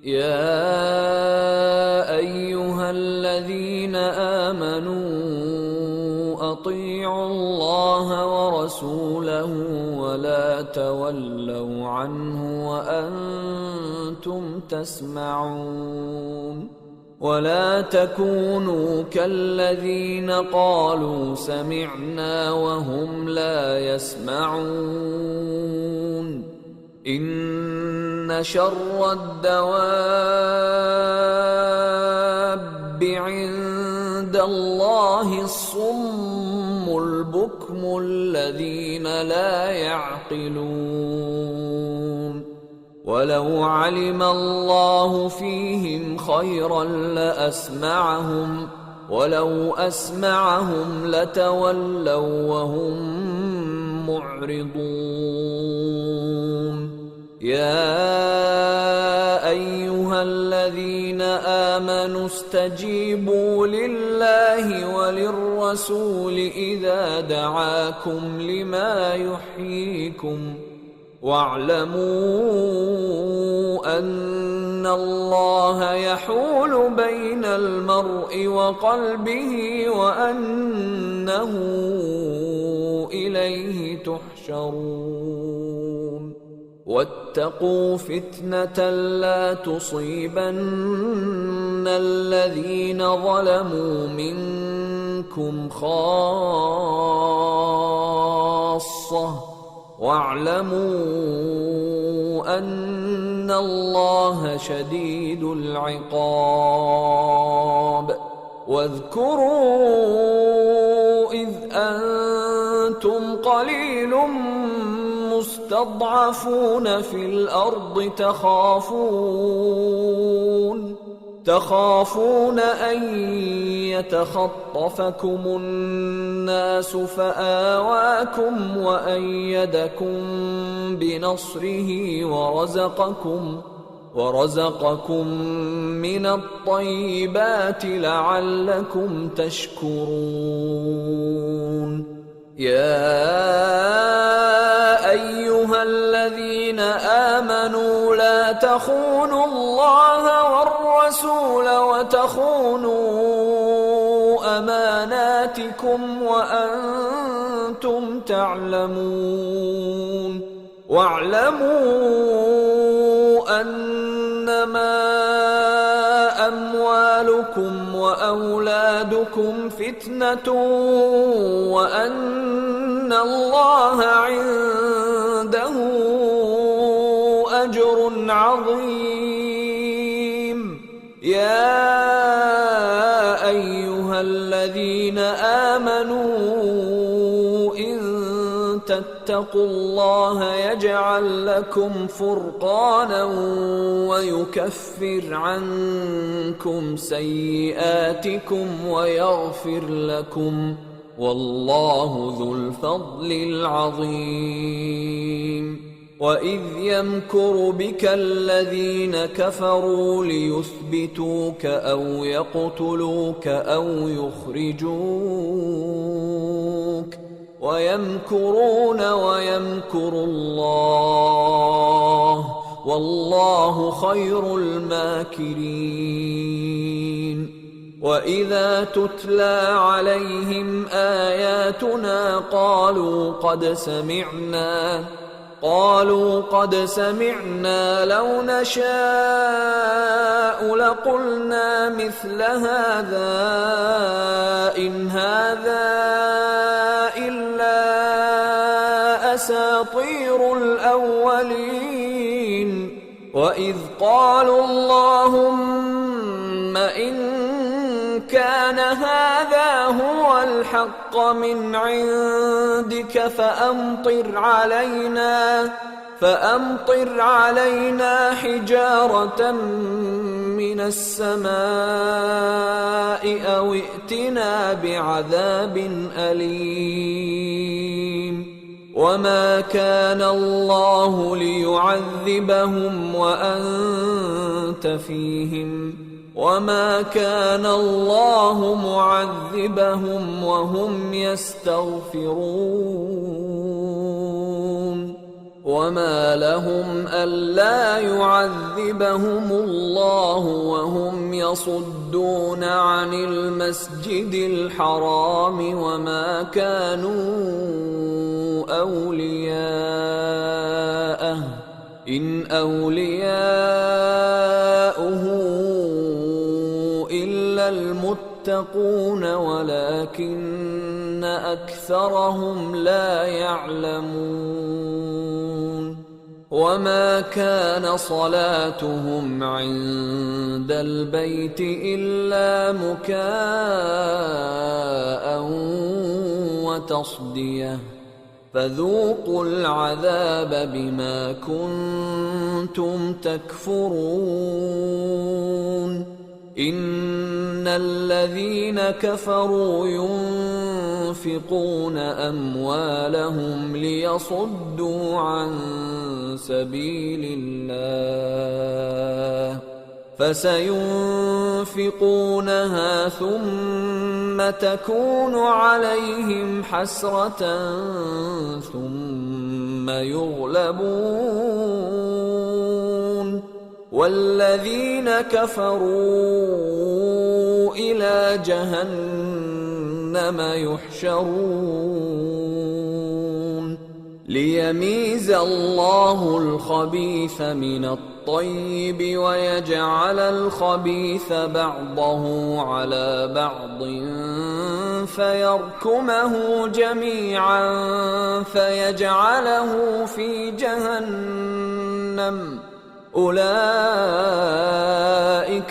يا أيها الذين آمنوا أطيعوا الله ورسوله ولا تولوا عنه وأنتم تسمعون ولا تكونوا كالذين قالوا سمعنا وهم لا يسمعون إن شر الدواب عند الله الصم البكم الذين لا يعقلون ولو علم الله فيهم خيرا لأسمعهم ولو أسمعهم لتولوا وهم معرضون يا أيها الذين آمنوا استجيبوا لله وللرسول إذا دعاكم لما يحييكم واعلموا أن الله يحول بين المرء وقلبه وأنه إليه تحشرون واتقوا فتنة لا تصيبن الذين ظلموا منكم خاصة واعلموا أن الله شديد العقاب واذكروا إذ أنتم قليل مستضعفون في الأرض تخافون أن يتخطفكم الناس فآواكم وأيدكم بنصره ورزقكم من الطيبات لعلكم تشكرون يا أيها الذين آمنوا لا تخونوا الله والرسول وتخونوا أماناتكم وأنتم تعلمون واعلموا أنما أموالكم وأولادكم فتنة وأن الله عنده أجر عظيم يا أيها الذين آمنوا إن تتقوا الله يجعل لكم فرقانا ويكفر عنكم سيئاتكم ويغفر لكم والله ذو الفضل العظيم وإذ يمكر بك الذين كفروا ليثبتوك أو يقتلوك أو يخرجوك ويمكرون ويمكر الله والله خير الماكرين وإذا تتلى عليهم آياتنا قالوا قد سمعنا لو نشاء لقلنا مثل هذا إن هذا إلا أساطير الأولين وإذ قالوا اللهم إن كان هذا هو الحق من عندك فأمطر علينا حجارة من السماء أو ائتنا بعذاب أليم وما كان الله ليعذبهم وأنت فيهم وما كان الله معذبهم وهم يستغفرون وما لهم ألا يعذبهم الله وهم يصدون عن المسجد الحرام وما كانوا أولياءه إن أولياؤه إلا المتقون ولكن أكثرهم لا يعلمون وما كان صلاتهم عند البيت إلا مكاء وتصدية فذوقوا العذاب بما كنتم تكفرون إن الذين كفروا ينفقون أموالهم ليصدوا عن سبيل الله فسينفقونها ثم تكون عليهم حسرة ثم يغلبون والذين كفروا إلى جهنم يحشرون ليميز الله الخبيث من الطيب ويجعل الخبيث بعضه على بعض فيركمه جميعا فيجعله في جهنم أولئك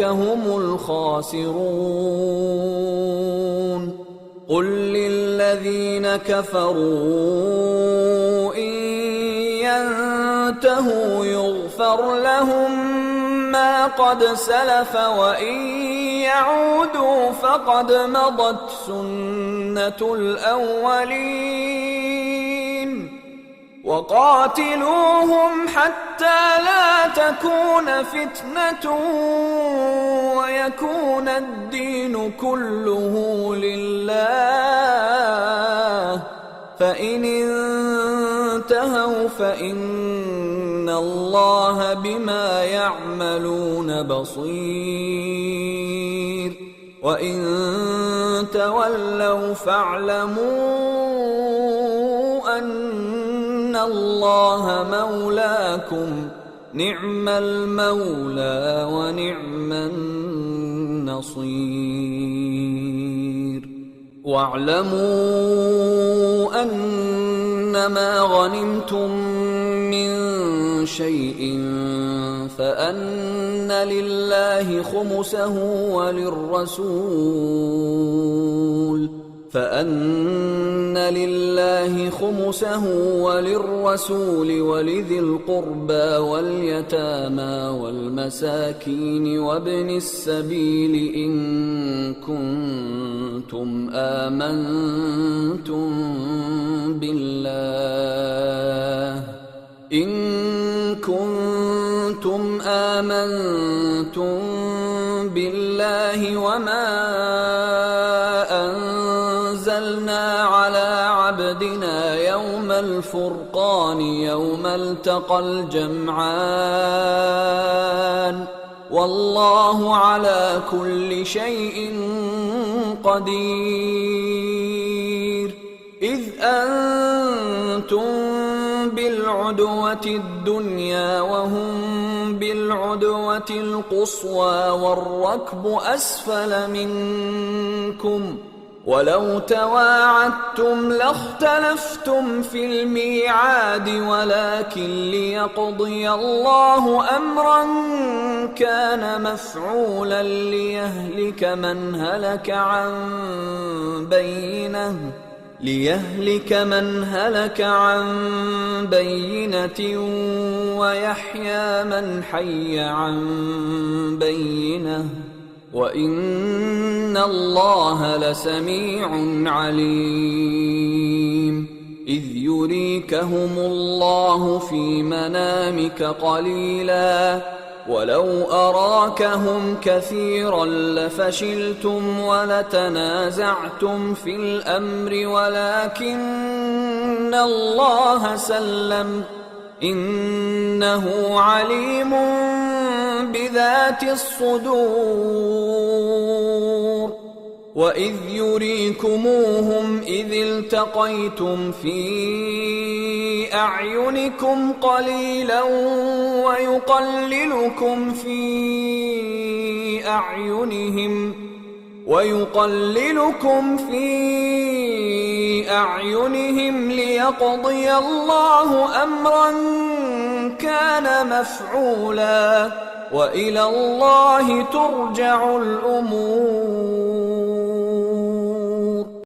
هم الخاسرون قل للذين كفروا إن ينتهوا يغفر لهم ما قد سلف وإن يعودوا فقد مضت سنة الأولين وقاتلوهم حتى لا تكون فتنة ويكون الدين كله لله فإن انتهوا فإن الله بما يعملون بصير وإن تولوا فاعلموا أن الله مولاكم نعم المولى ونعم النصير واعلموا أنما غنمتم من شيء فأن لله خمسه وللرسول ولذي القربى واليتامى والمساكين وابن السبيل إن كنتم آمنتم بالله وما أنزلنا على عبدنا يوم الفرقان يوم التقى الجمعان والله على كل شيء قدير إذ أنتم بالعدوة الدنيا وهم بالعدوة القصوى والركب أسفل منكم ولو تواعدتم لاختلفتم في الميعاد ولكن ليقضي الله أمرا كان مفعولا ليهلك من هلك عن بينة ويحيى من حي عن بينة وإن الله لسميع عليم إذ يريكهم الله في منامك قليلا ولو أراكهم كثيرا لفشلتم ولتنازعتم في الأمر ولكن الله سلم إنه عليم بذات الصدور. وإذ يريكموهم إذ التقيتم في أعينكم قليلا ويقللكم في أعينهم ليقضي الله أمرا كان مفعولا وإلى الله ترجع الأمور.